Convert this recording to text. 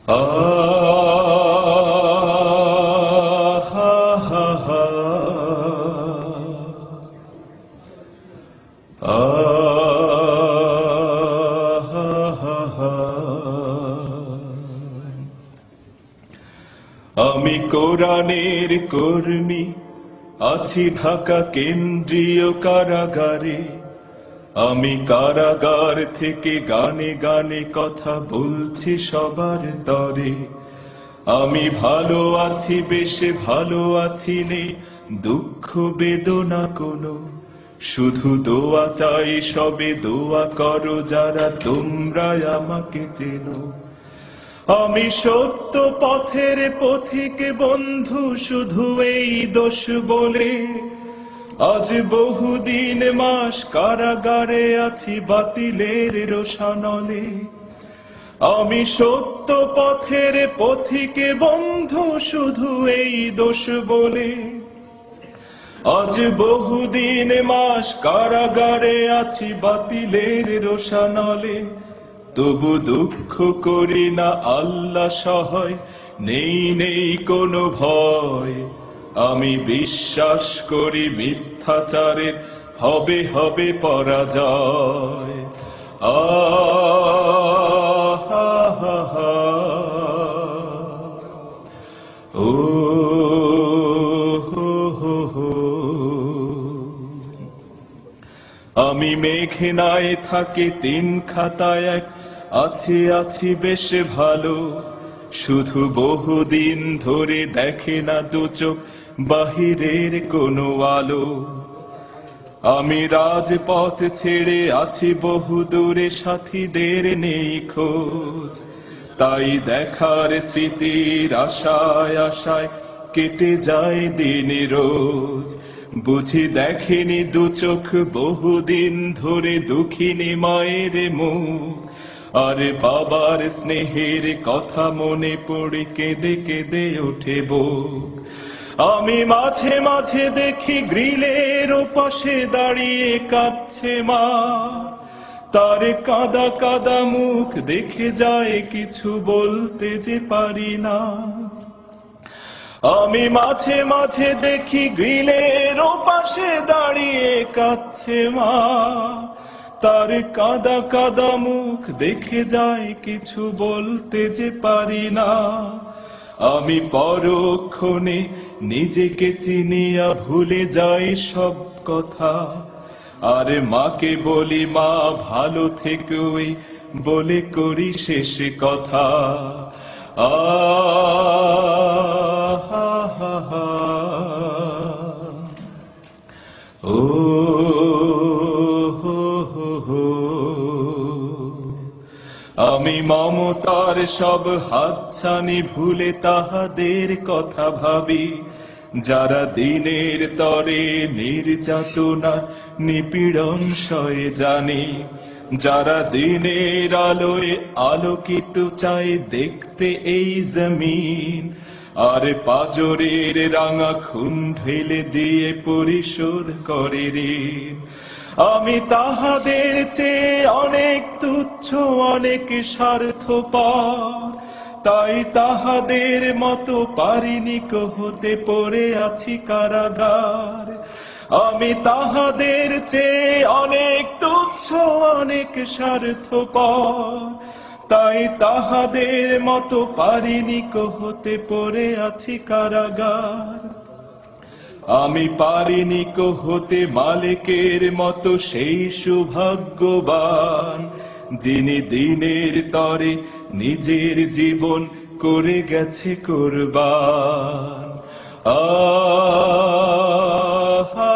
আমি কোরআনের কর্মী আছি ঢাকা কেন্দ্রীয় কারাগারে। আমি কারাগার থেকে গানে গানে কথা বলছি সবার তরে। আমি ভালো আছি, বেশ ভালো আছি নে, দুঃখ বেদনা কোনো, শুধু দোয়া চাই, সবে দোয়া করো যারা তোমরা আমাকে চেনো। আমি সত্য পথের পথিক বন্ধু, শুধু এই দোষ বলে আজ বহুদিন মাস কারাগারে আছি বাতিলের রোষানলে। আমি সত্য পথের পথিক বন্ধু, শুধু এই দোষ বলে আজ বহুদিন মাস কারাগারে আছি বাতিলের রোষানলে। তবু দুঃখ করি না, আল্লাহ সহায়, নেই নেই কোনো ভয়। আমি বিশ্বাস করি মিথ্যাচারের হবে হবে পরাজয়। ও আমি মেঘনায় থাকি তিন খাতায় এক, আছি আছি বেশ ভালো, শুধু বহুদিন ধরে দেখে না দু চোখ বাহিরের কোনো আলো। আমি রাজপথ ছেড়ে আছি বহু দূরে, সাথীদের নেই খোঁজ, তাই দেখার স্মৃতির আশায় আশায় কেটে যায় দিন রোজ। বুঝি দেখেনি দু চোখ বহুদিন ধরে দুঃখিনী মায়ের মুখ, আর বাবার স্নেহের কথা মনে পড়ে কেঁদে কেঁদে ওঠে বুক। আমি মাঝে মাঝে দেখি গ্রিলের ওপাশে দাঁড়িয়ে কাঁদছে মা, তার কাঁদা কাঁদা মুখ দেখে যায় কিছু বলতে যে পারি না। আমি মাঝে মাঝে দেখি গ্রিলের ওপাশে দাঁড়িয়ে কাঁদছে মা, তার কাঁদা কাঁদা মুখ দেখে যায় কিছু বলতে যে পারি না। আমি পরক্ষণে নিজেকে চিনিয়া ভুলে যাই সব কথা, আর মাকে বলি মা ভালো থেকোই বলে করি শেষ কথা। ও আমি মমতার সব হাতছানি ভুলে তাহাদের কথা ভাবি, যারা দিনের তরে নির্যাতনা নিপীড়ন সয়ে জানি, যারা দিনের আলোয় আলোকিত চায় দেখতে এই জমিন, আর পাজরের রাঙা খুন ঢেলে দিয়ে পরিশোধ করে ঋণ। আমি তাহাদের চেয়ে অনেক তুচ্ছ, অনেক স্বার্থপর, তাই তাহাদের মতো পারিনি হতে পড়ে আছি কারাগার। আমি তাহাদের চেয়ে অনেক তুচ্ছ, অনেক স্বার্থপর, তাই তাহাদের মতো পারিনি হতে পড়ে আছি কারাগার। আমি পারিনি হতে মালিকের মতো সেই সৌভাগ্যবান, যিনি দিনের তরে নিজের জীবন করে গেছে কুরবান। আহা